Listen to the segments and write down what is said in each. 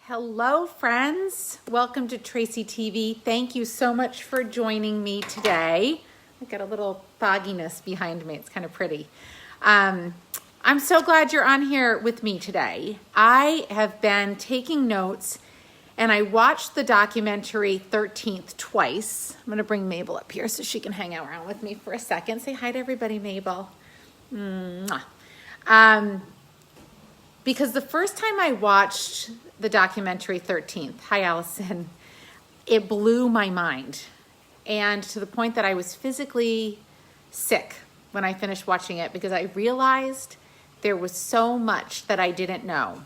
Hello friends, welcome to TraceyTV. Thank you so much for joining me today. I've got a little fogginess behind me, it's kind of pretty. I'm so glad you're on here with me today. I have been taking notes and I watched the documentary 13th twice. I'm gonna bring Mabel up here so she can hang out around with me for a second. Say hi to everybody, Mabel. Mwah. Because the first time I watched the documentary 13th, hi Allison, it blew my mind. And to the point that I was physically sick when I finished watching it because I realized there was so much that I didn't know.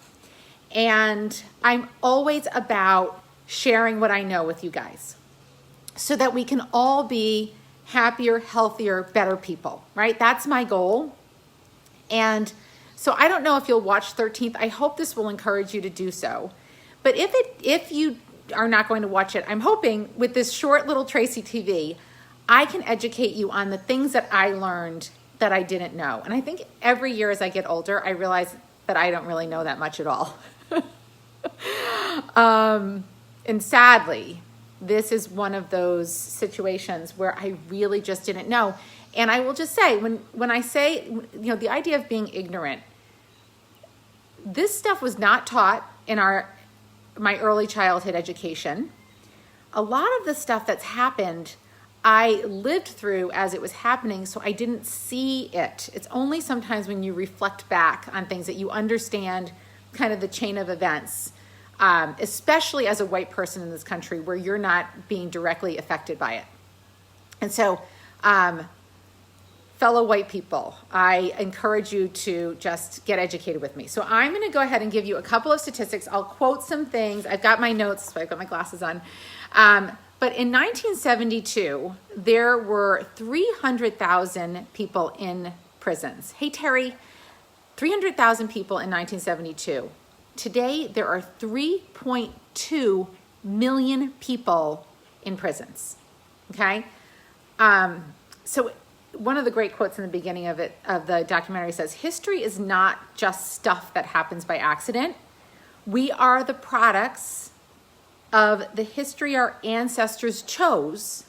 And I'm always about sharing what I know with you guys so that we can all be happier, healthier, better people, right? That's my goal. And so I don't know if you'll watch 13th. I hope this will encourage you to do so. But if you are not going to watch it, I'm hoping with this short little TraceyTV, I can educate you on the things that I learned that I didn't know. And I think every year as I get older, I realize that I don't really know that much at all. And sadly, this is one of those situations where I really just didn't know. And I will just say, when I say, the idea of being ignorant, this stuff was not taught in my early childhood education. A lot of the stuff that's happened, I lived through as it was happening, so I didn't see it. It's only sometimes when you reflect back on things that you understand kind of the chain of events, especially as a white person in this country where you're not being directly affected by it. And so, fellow white people, I encourage you to just get educated with me. So I'm going to go ahead and give you a couple of statistics. I'll quote some things. I've got my notes, so I've got my glasses on. But in 1972, there were 300,000 people in prisons. Hey, Terry, 300,000 people in 1972. Today, there are 3.2 million people in prisons, okay? So one of the great quotes in the beginning of the documentary says, history is not just stuff that happens by accident. We are the products of the history our ancestors chose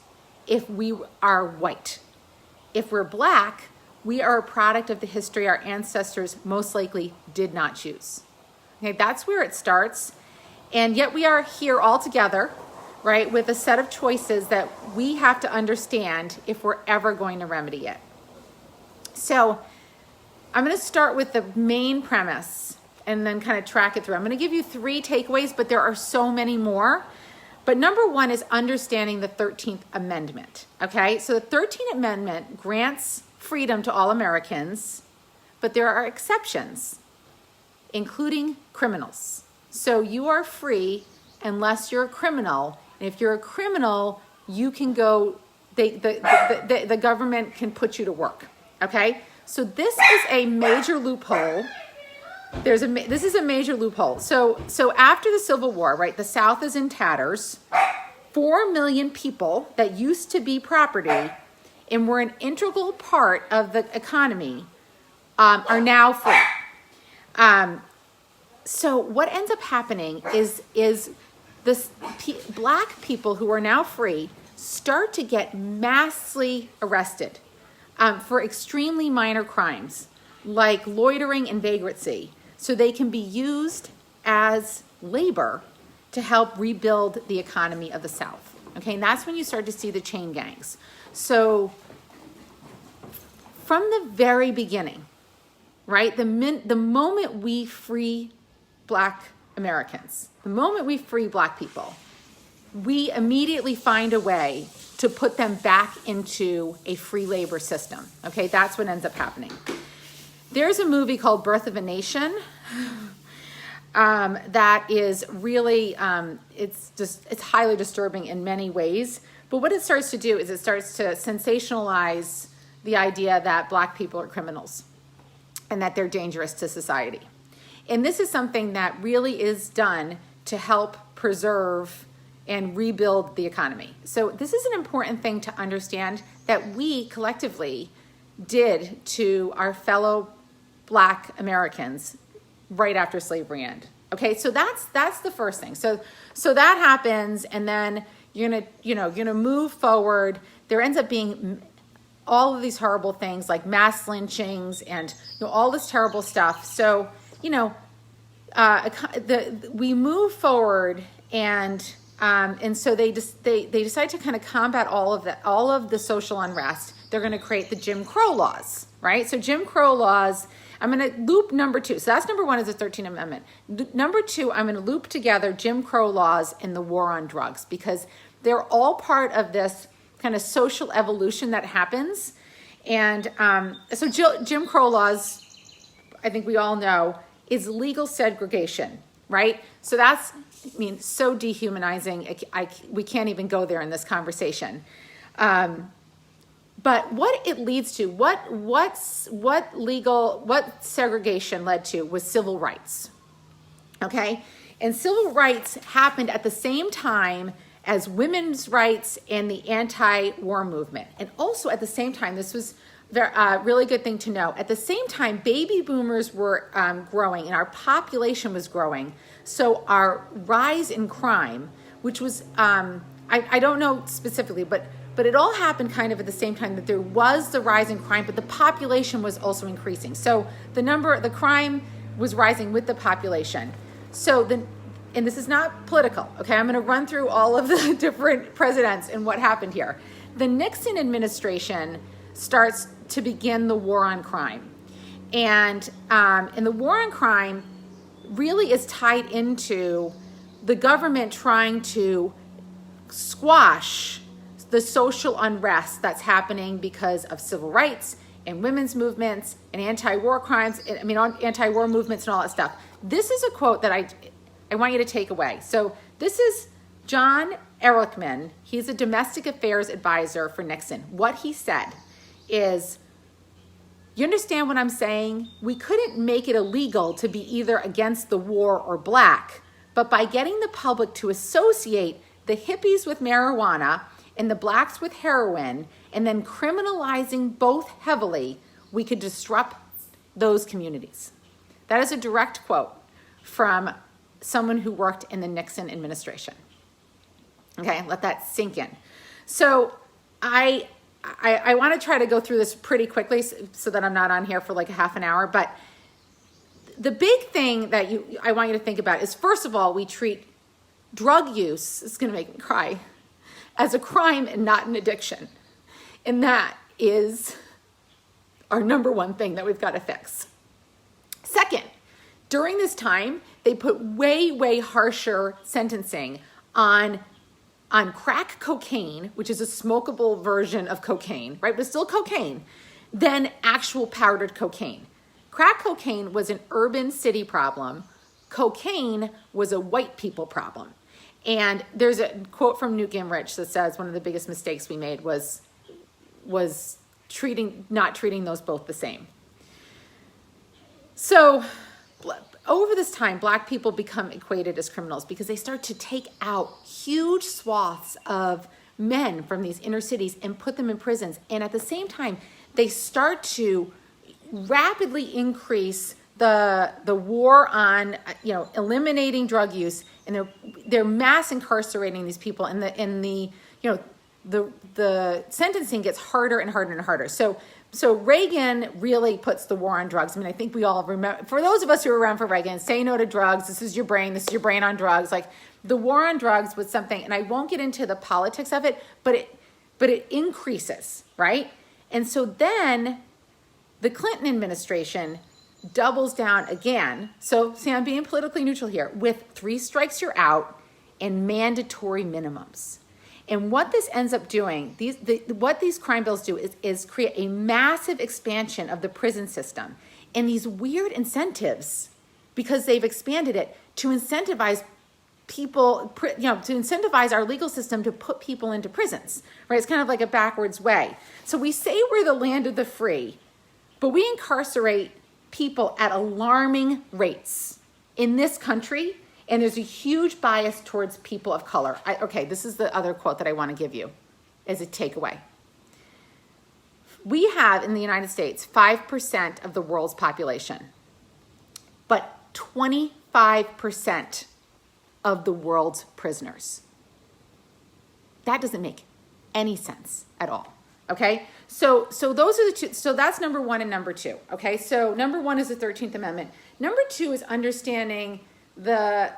if we are white. If we're black, we are a product of the history our ancestors most likely did not choose. Okay, that's where it starts. And yet we are here all together, right, with a set of choices that we have to understand if we're ever going to remedy it. So I'm going to start with the main premise and then kind of track it through. I'm going to give you 3 takeaways, but there are so many more. But number 1 is understanding the 13th Amendment, okay? So the 13th Amendment grants freedom to all Americans, but there are exceptions, including criminals. So you are free unless you're a criminal. And if you're a criminal, you can go, the government can put you to work, okay? So this is a major loophole. This is a major loophole. So after the Civil War, right, the South is in tatters. 4 million people that used to be property and were an integral part of the economy are now free. So what ends up happening is black people who are now free start to get massively arrested for extremely minor crimes like loitering and vagrancy, so they can be used as labor to help rebuild the economy of the South. Okay, and that's when you start to see the chain gangs. So from the very beginning, right, the moment we free Black Americans, the moment we free Black people, we immediately find a way to put them back into a free labor system. Okay, that's what ends up happening. There's a movie called Birth of a Nation that is really, it's highly disturbing in many ways. But what it starts to do is it starts to sensationalize the idea that Black people are criminals and that they're dangerous to society. And this is something that really is done to help preserve and rebuild the economy. So this is an important thing to understand that we collectively did to our fellow Black Americans right after slavery ended. Okay, so that's the first thing. So that happens, and then you're gonna move forward. There ends up being all of these horrible things like mass lynchings and all this terrible stuff. So we move forward, and so they decide to kind of combat all of the social unrest. They're going to create the Jim Crow laws, right? So Jim Crow laws. I'm going to loop number 2. So that's number 1 is the 13th Amendment. Number 2, I'm going to loop together Jim Crow laws and the war on drugs, because they're all part of this kind of social evolution that happens. And so Jim Crow laws, I think we all know, is legal segregation, right? So that's, so dehumanizing. We can't even go there in this conversation. But what it leads to, what segregation led to was civil rights, okay? And civil rights happened at the same time as women's rights and the anti-war movement. And also at the same time, this was a really good thing to know, at the same time, baby boomers were growing and our population was growing. So our rise in crime, which was, I don't know specifically, but it all happened kind of at the same time, that there was the rise in crime, but the population was also increasing. So the crime was rising with the population. And this is not political, okay? I'm gonna run through all of the different presidents and what happened here. The Nixon administration starts to begin the war on crime. And the war on crime really is tied into the government trying to squash the social unrest that's happening because of civil rights and women's movements and anti-war crimes, anti-war movements and all that stuff. This is a quote that I want you to take away. So this is John Ehrlichman. He's a domestic affairs advisor for Nixon. What he said is, you understand what I'm saying? We couldn't make it illegal to be either against the war or black, but by getting the public to associate the hippies with marijuana and the blacks with heroin, and then criminalizing both heavily, we could disrupt those communities. That is a direct quote from someone who worked in the Nixon administration. Okay, let that sink in. So I want to try to go through this pretty quickly so that I'm not on here for like a half an hour, but the big thing that I want you to think about is, first of all, we treat drug use, it's going to make me cry, as a crime and not an addiction. And that is our number one thing that we've got to fix. Second, during this time, they put way, way harsher sentencing on crack cocaine, which is a smokable version of cocaine, right? But still cocaine, than actual powdered cocaine. Crack cocaine was an urban city problem. Cocaine was a white people problem. And there's a quote from Newt Gingrich that says one of the biggest mistakes we made was not treating those both the same. So over this time, black people become equated as criminals because they start to take out huge swaths of men from these inner cities and put them in prisons. And at the same time, they start to rapidly increase the war on eliminating drug use, and they're mass incarcerating these people, and the sentencing gets harder and harder and harder. So Reagan really puts the war on drugs. I mean, I think we all remember, for those of us who were around for Reagan, say no to drugs. This is your brain on drugs. Like, the war on drugs was something, and I won't get into the politics of it, but it increases, right? And so then the Clinton administration doubles down again. So see, I'm being politically neutral here, with 3 strikes you're out and mandatory minimums. And what this ends up doing, what these crime bills do is create a massive expansion of the prison system and these weird incentives, because they've expanded it to incentivize people, to incentivize our legal system to put people into prisons, right? It's kind of like a backwards way. So we say we're the land of the free, but we incarcerate people at alarming rates in this country. And there's a huge bias towards people of color. Okay, this is the other quote that I want to give you as a takeaway. We have in the United States 5% of the world's population, but 25% 25% of the world's prisoners. That doesn't make any sense at all. Okay, so those are the two. So that's number one and number two. Okay, so number one is the 13th Amendment. Number two is understanding the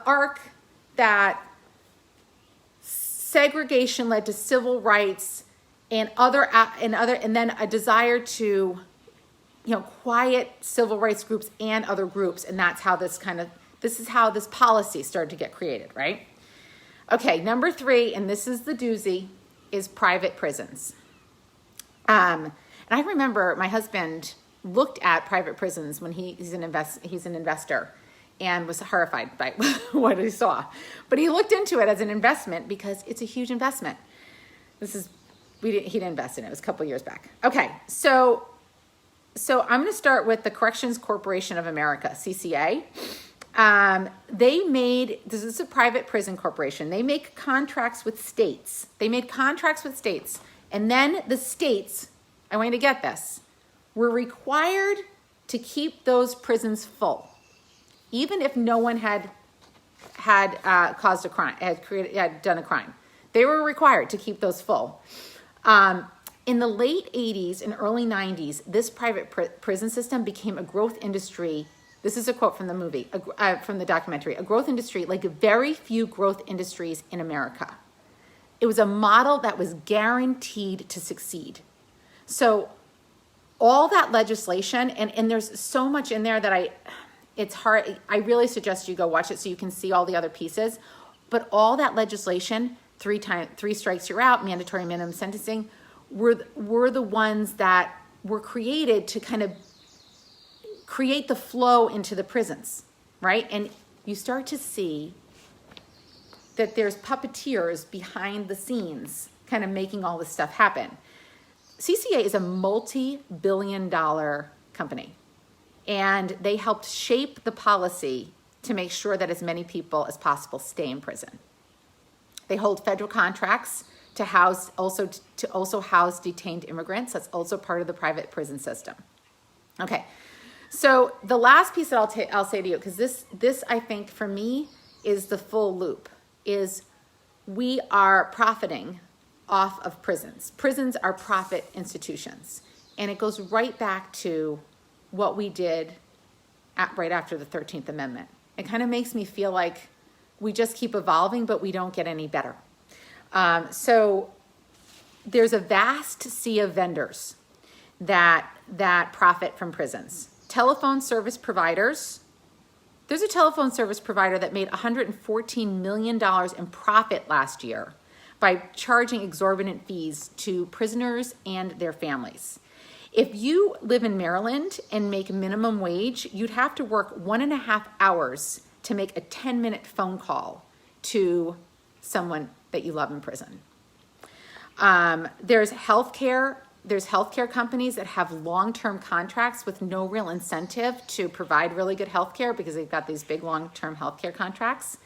arc that segregation led to civil rights and then a desire to, quiet civil rights groups and other groups, and that's how this is how this policy started to get created, right? Okay, number three, and this is the doozy, is private prisons. And I remember my husband looked at private prisons when he's an investor, and was horrified by what he saw. But he looked into it as an investment because it's a huge investment. He didn't invest in it. It was a couple years back. Okay, so I'm going to start with the Corrections Corporation of America, CCA. This is a private prison corporation. They make contracts with states. And then the states, I want you to get this, were required to keep those prisons full, even if no one had caused a crime, had done a crime. They were required to keep those full. In the late 80s and early 90s, this private prison system became a growth industry. This is a quote from the movie, from the documentary, a growth industry like very few growth industries in America. It was a model that was guaranteed to succeed. So all that legislation, and there's so much in there that it's hard. I really suggest you go watch it so you can see all the other pieces. But all that legislation, 3 strikes you're out, mandatory minimum sentencing, were the ones that were created to kind of create the flow into the prisons, right? And you start to see that there's puppeteers behind the scenes kind of making all this stuff happen. CCA is a multi-billion-dollar company, and they helped shape the policy to make sure that as many people as possible stay in prison. They hold federal contracts to also house detained immigrants. That's also part of the private prison system. Okay, so the last piece that I'll say to you, because this I think for me is the full loop, is we are profiting off of prisons. Prisons are profit institutions. And it goes right back to what we did right after the 13th Amendment. It kind of makes me feel like we just keep evolving, but we don't get any better. So there's a vast sea of vendors that profit from prisons. Telephone service providers. There's a telephone service provider that made $114 million in profit last year by charging exorbitant fees to prisoners and their families. If you live in Maryland and make minimum wage, you'd have to work 1.5 hours to make a 10-minute phone call to someone that you love in prison. There's healthcare companies that have long-term contracts with no real incentive to provide really good healthcare because they've got these big long-term healthcare contracts.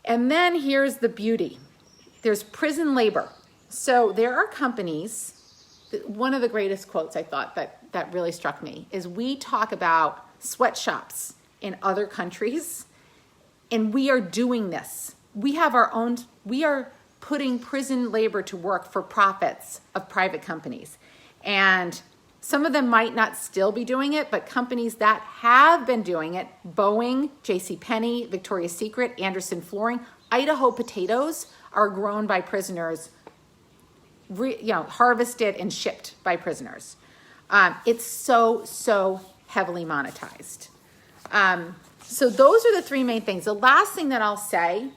And then here's the beauty. There's prison labor. So there are companies, one of the greatest quotes I thought that really struck me is we talk about sweatshops in other countries, and we are doing this. We are putting prison labor to work for profits of private companies. And some of them might not still be doing it, but companies that have been doing it, Boeing, JCPenney, Victoria's Secret, Anderson Flooring, Idaho potatoes are grown by prisoners, harvested and shipped by prisoners. It's so heavily monetized. So those are the 3 main things. The last thing that I'll say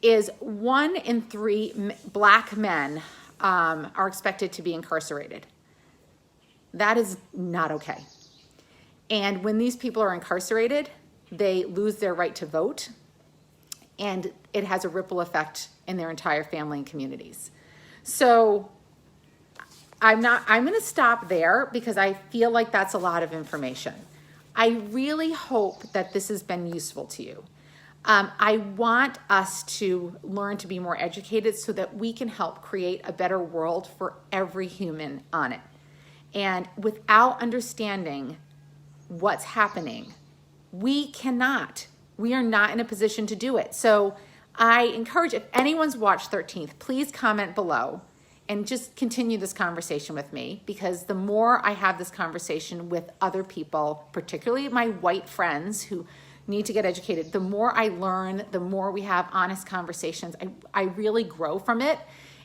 is 1 in 3 Black men are expected to be incarcerated. That is not okay. And when these people are incarcerated, they lose their right to vote, and it has a ripple effect in their entire family and communities. So I'm going to stop there because I feel like that's a lot of information. I really hope that this has been useful to you. I want us to learn to be more educated so that we can help create a better world for every human on it. And without understanding what's happening, We cannot. We are not in a position to do it. So I encourage, if anyone's watched 13th, please comment below and just continue this conversation with me, because the more I have this conversation with other people, particularly my white friends who need to get educated, the more I learn, the more we have honest conversations, I really grow from it.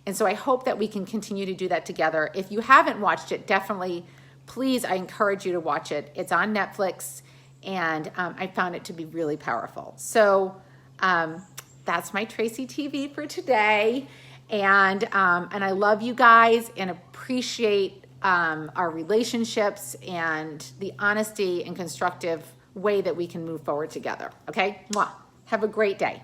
And so I hope that we can continue to do that together. If you haven't watched it, definitely, please, I encourage you to watch it. It's on Netflix, and I found it to be really powerful. So that's my TraceyTV for today. And I love you guys and appreciate our relationships and the honesty and constructive way that we can move forward together. Okay? Mwah. Have a great day.